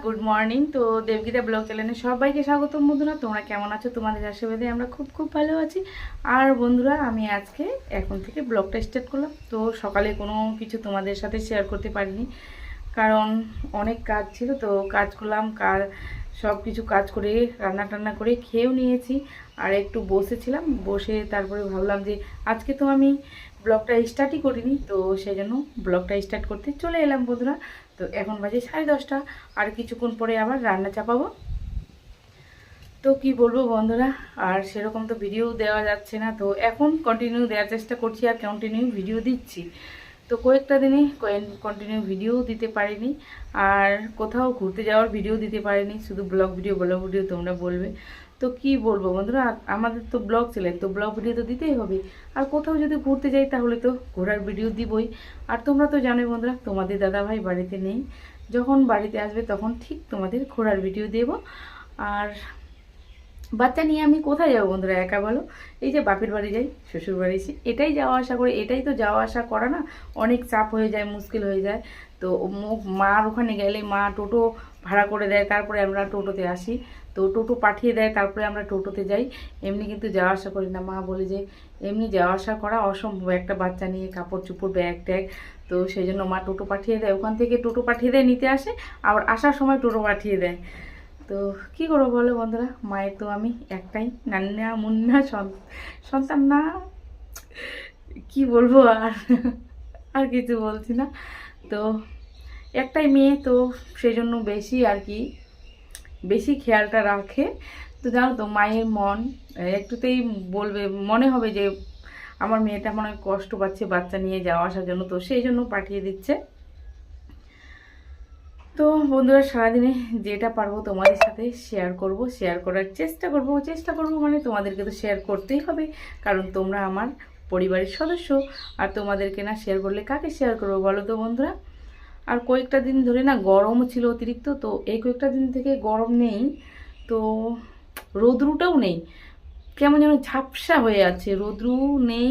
Good morning. তো দেবগীতা blog চ্যানেলে সবাইকে স্বাগতম। বন্ধুরা তোমরা কেমন আছো? তোমাদের আশীর্বাদে আমরা খুব খুব ভালো আছি। আর বন্ধুরা আমি আজকে এখন থেকে ব্লগটা স্টার্ট করলাম। তো সকালে কোনো কিছু তোমাদের সাথে শেয়ার করতে পারিনি, কারণ অনেক কাজ ছিল। তো কাজ করলাম, সব কিছু কাজ করে রান্না টান্না করে খেয়েও নিয়েছি, আর একটু বসেছিলাম। বসে তারপরে ভাবলাম যে আজকে তো আমি ব্লগটা স্টার্টই করিনি, তো সেই জন্য ব্লগটা স্টার্ট করতে চলে এলাম বন্ধুরা। তো এখন বাজে 10:30, আর কিছুক্ষণ পরে আবার রান্না চাপাবো। তো কি বলবো বন্ধুরা, আর সেরকম তো ভিডিও দেওয়া যাচ্ছে না। তো এখন কন্টিনিউ দেওয়ার চেষ্টা করছি, আর কন্টিনিউ ভিডিও দিচ্ছি। তো কয়েকটা দিনে কন্টিনিউ ভিডিও দিতে পারিনি, আর কোথাও ঘুরতে যাওয়ার ভিডিও দিতে পারিনি, শুধু ব্লগ ভিডিও তোমরা বলবে। তো কি বলবো বন্ধুরা, আমাদের তো ব্লগ চ্যানেল, তো ব্লগ ভিডিও তো দিতেই হবে। আর কোথাও যদি ঘুরতে যাই তাহলে তো ঘোরার ভিডিও দিবই। আর তোমরা তো জানোই বন্ধুরা, তোমাদের দাদাভাই বাড়িতে নেই, যখন বাড়িতে আসবে তখন ঠিক তোমাদের ঘোরার ভিডিও দেব। আর বাচ্চা নিয়ে আমি কোথায় যাবো বন্ধুরা, একা বলো? এই যে বাপের বাড়ি যাই, শ্বশুর বাড়ি এসে এটাই যাওয়া আসা করে, এটাই তো যাওয়া আসা করা না, অনেক চাপ হয়ে যায়, মুশকিল হয়ে যায়। তো মার ওখানে গেলে মা টোটো ভাড়া করে দেয়, তারপরে আমরা টোটোতে আসি। তো টোটো পাঠিয়ে দেয়, তারপরে আমরা টোটোতে যাই। এমনি কিন্তু যাওয়া আসা করি না। মা বলে যে এমনি যাওয়া আসা করা অসম্ভব, একটা বাচ্চা নিয়ে কাপড় চোপড় ব্যাগ ট্যাগ। তো সেই জন্য মা টোটো পাঠিয়ে দেয়, ওখান থেকে টোটো পাঠিয়ে দেয়, নিতে আসে, আবার আসার সময় টোটো পাঠিয়ে দেয়। তো কি করবো বলো বন্ধুরা, মায়ের তো আমি একটাই নান্না মুন্না সন্তান না, কি বলবো আর আর কিছু বলছি না। তো একটাই মেয়ে, তো সেই জন্য বেশি আর কি, বেশি খেয়ালটা রাখে। তো জানো তো মায়ের মন একটুতেই বলবে, মনে হবে যে আমার মেয়েটা মনে হয় কষ্ট পাচ্ছে বাচ্চা নিয়ে যাওয়া আসার জন্য, তো সেই জন্য পাঠিয়ে দিচ্ছে। তো বন্ধুরা সারাদিনে যেটা পারবো তোমাদের সাথে শেয়ার করব, শেয়ার করার চেষ্টা করব মানে তোমাদেরকে তো শেয়ার করতেই হবে, কারণ তোমরা আমার পরিবারের সদস্য। আর তোমাদেরকে না শেয়ার করলে কাকে শেয়ার করবো বলো তো বন্ধুরা। আর কয়েকটা দিন ধরে না গরমও ছিল অতিরিক্ত, তো এই কয়েকটা দিন থেকে গরম নেই, তো রোদ্রুটাও নেই, কেমন যেন ঝাপসা হয়ে আছে, রোদ্রু নেই,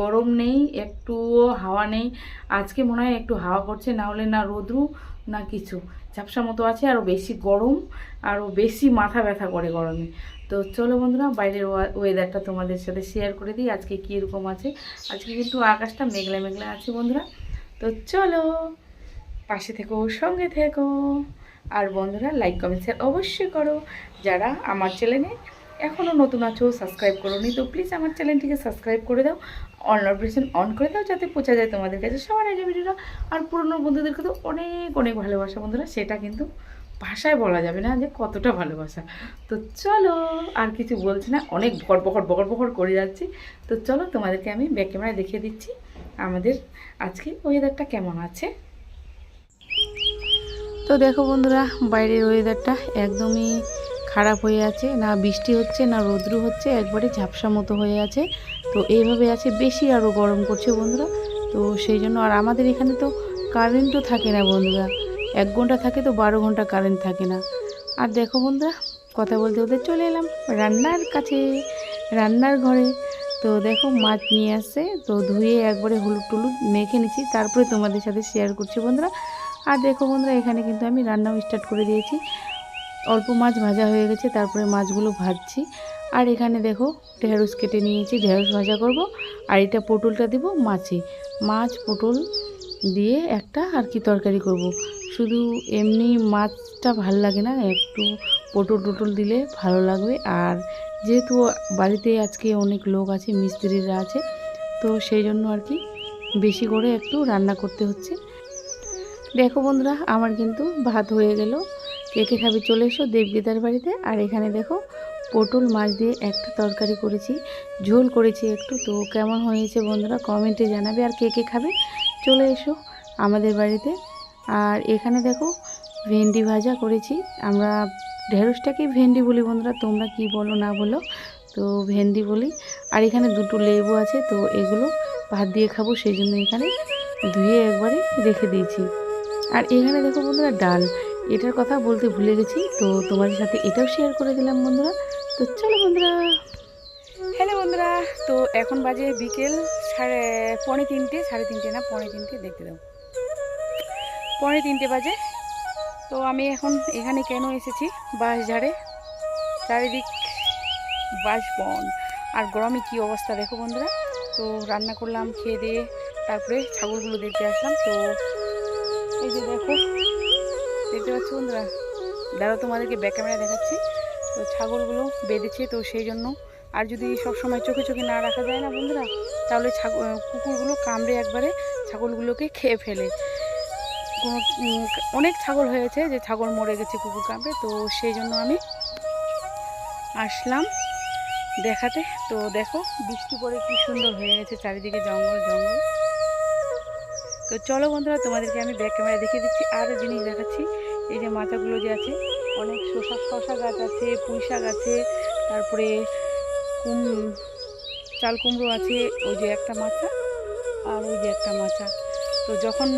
গরম নেই, একটুও হাওয়া নেই। আজকে মনে হয় একটু হাওয়া করছে, না হলে না রোদ্রু না কিছু, ঝাপসা মতো আছে। আরও বেশি গরম, আরও বেশি মাথা ব্যথা করে গরমে। তো চলো বন্ধুরা বাইরের ওয়েদারটা তোমাদের সাথে শেয়ার করে দিই, আজকে কীরকম আছে। আজকে কিন্তু আকাশটা মেঘলা মেঘলা আছে বন্ধুরা। তো চলো পাশে থেকো, সঙ্গে থেকো। আর বন্ধুরা লাইক কমেন্ট শেয়ার অবশ্যই করো। যারা আমার চ্যানেলে এখনও নতুন আছো, সাবস্ক্রাইব করোনি, তো প্লিজ আমার চ্যানেলটিকে সাবস্ক্রাইব করে দাও, অল নোটিফিকেশন অন করে দাও, যাতে পৌঁছা যায় তোমাদের কাছে সবার আগে ভিডিওটা। আর পুরনো বন্ধুদেরকে তো অনেক অনেক ভালোবাসা বন্ধুরা, সেটা কিন্তু ভাষায় বলা যাবে না যে কতটা ভালোবাসা। তো চলো আর কিছু বলছি না, অনেক বকর বকর করে যাচ্ছি। তো চলো তোমাদেরকে আমি ব্যাক ক্যামেরায় দেখিয়ে দিচ্ছি আমাদের আজকে ওয়েদারটা কেমন আছে। তো দেখো বন্ধুরা বাইরের ওয়েদারটা একদমই খারাপ হয়ে আছে, না বৃষ্টি হচ্ছে না রৌদ্র হচ্ছে, একবারে ঝাপসা মতো হয়ে আছে। তো এইভাবে আছে, বেশি আরও গরম করছে বন্ধুরা। তো সেই জন্য আর আমাদের এখানে তো কারেন্টও থাকে না বন্ধুরা, 1 ঘন্টা থাকে তো 12 ঘন্টা কারেন্ট থাকে না। আর দেখো বন্ধুরা কথা বলতে বলতে চলে এলাম রান্নার কাছে, রান্নার ঘরে। তো দেখো মাছ নিয়ে আসছে, তো ধুয়ে একবারে হলুদ টুলুদ মেখে নিচ্ছি, তারপরে তোমাদের সাথে শেয়ার করছি বন্ধুরা। আর দেখো বন্ধুরা এখানে কিন্তু আমি রান্নাও স্টার্ট করে দিয়েছি, অল্প মাছ ভাজা হয়ে গেছে, তারপরে মাছগুলো ভাজছি। আর এখানে দেখো ঢেঁড়স কেটে নিয়েছি, ঢেঁড়স ভাজা করব। আর এটা পটলটা দেবো মাছে, মাছ পটল দিয়ে একটা আর কি তরকারি করব। শুধু এমনি মাছটা ভাল লাগে না, একটু পটল টটল দিলে ভালো লাগবে। আর যেহেতু বাড়িতে আজকে অনেক লোক আছে, মিস্ত্রিরা আছে, তো সেই জন্য আর কি বেশি করে একটু রান্না করতে হচ্ছে। দেখো বন্ধুরা আমার কিন্তু ভাত হয়ে গেল, কে কে খাবে চলে এসো দেবগীতার বাড়িতে। আর এখানে দেখো পটল মাছ দিয়ে একটা তরকারি করেছি, ঝোল করেছি একটু। তো কেমন হয়েছে বন্ধুরা কমেন্টে জানাবে, আর কে কে খাবে চলে এসো আমাদের বাড়িতে। আর এখানে দেখো ভেন্ডি ভাজা করেছি, আমরা ঢেঁড়সটাকেই ভেন্ডি বলি বন্ধুরা, তোমরা কি বলো না বলো, তো ভেন্ডি বলি। আর এখানে 2টো লেবু আছে, তো এগুলো ভাত দিয়ে খাবো, সেই জন্য এখানে ধুয়ে একবারে রেখে দিয়েছি। আর এখানে দেখো বন্ধুরা ডাল, এটার কথা বলতে ভুলে গেছি, তো তোমাদের সাথে এটাও শেয়ার করে দিলাম বন্ধুরা। তো চলো বন্ধুরা, হ্যালো বন্ধুরা, তো এখন বাজে বিকেল পৌনে 3টে, 3:30 না 3:30, দেখতে দাও 3:30 বাজে। তো আমি এখন এখানে কেন এসেছি, বাঁশ ঝাড়ে, চারিদিক বাঁশ বন, আর গরমে কি অবস্থা দেখো বন্ধুরা। তো রান্না করলাম, খেয়ে দিয়ে তারপরে ছাগলগুলো দেখতে আসলাম। তো এই যে দেখো, দেখতে পাচ্ছ বন্ধুরা, দাঁড়াও তোমাদেরকে ব্যাক ক্যামেরা দেখাচ্ছি। তো ছাগলগুলো বেঁধেছে, তো সেই জন্য, আর যদি সব সময় চোখে চোখে না রাখা যায় না বন্ধুরা, তাহলে কুকুরগুলো কামড়ে একবারে ছাগলগুলোকে খেয়ে ফেলে। কোনো অনেক ছাগল হয়েছে যে ছাগল মরে গেছে কুকুর কামড়ে। তো সেই জন্য আমি আসলাম দেখাতে। তো দেখো বৃষ্টি পড়ে কি সুন্দর হয়ে গেছে চারিদিকে, জঙ্গল জঙ্গল। তো চলো বন্ধুরা, তোমাদেরকে আমি ব্যাক ক্যামেরা দেখিয়ে দিচ্ছি, আরও জিনিস দেখাচ্ছি। এই যে মাচাগুলো যে আছে, অনেক শসা গাছ আছে, পুঁই শাক আছে, তারপরে চাল কুমড়ো আছে, ওই যে একটা মাচা আর ওই যে একটা মাচা। তো যখন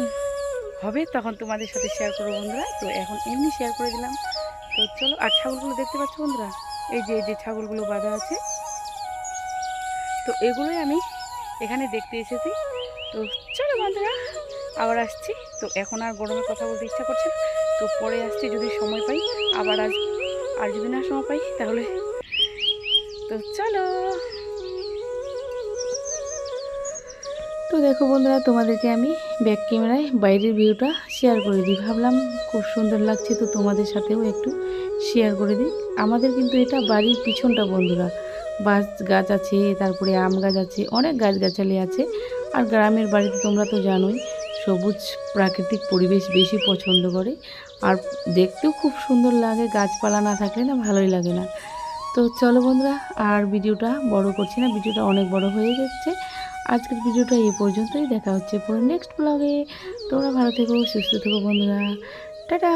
হবে তখন তোমাদের সাথে শেয়ার করবো বন্ধুরা। তো এখন এমনি শেয়ার করে দিলাম। তো চলো, আর ছাগলগুলো দেখতে পাচ্ছ বন্ধুরা, এই যে ছাগলগুলো বাঁধা আছে, তো এগুলোই আমি এখানে দেখতে এসেছি। তো চলো বন্ধুরা, আবার আসছি। তো এখন আর গরমে কথা বলতে ইচ্ছা করছে না, তো পরে আসছি, যদি সময় পাই আবার আসবো, আর যদি না সময় পাই তাহলে। তো চলো। তো দেখো বন্ধুরা, তোমাদেরকে আমি ব্যাক ক্যামেরায় বাইরের ভিউটা শেয়ার করে দিই, ভাবলাম খুব সুন্দর লাগছে, তো তোমাদের সাথেও একটু শেয়ার করে দিই। আমাদের কিন্তু এটা বাড়ির পিছনটা বন্ধুরা, বাঁশ গাছ আছে, তারপরে আম গাছ আছে, অনেক গাছগাছালি আছে। আর গ্রামের বাড়িতে তোমরা তো জানোই, সবুজ প্রাকৃতিক পরিবেশ বেশি পছন্দ করে, আর দেখতেও খুব সুন্দর লাগে, গাছপালা না থাকলে না ভালোই লাগে না। তো চলো বন্ধুরা, আর ভিডিওটা বড় করছি না, ভিডিওটা অনেক বড় হয়ে যাচ্ছে। আজকের ভিডিওটা এই পর্যন্তই, দেখা হচ্ছে পরে নেক্সট ব্লগে। তোমরা ভালো থেকো, সুস্থ থেকো বন্ধুরা, টাটা।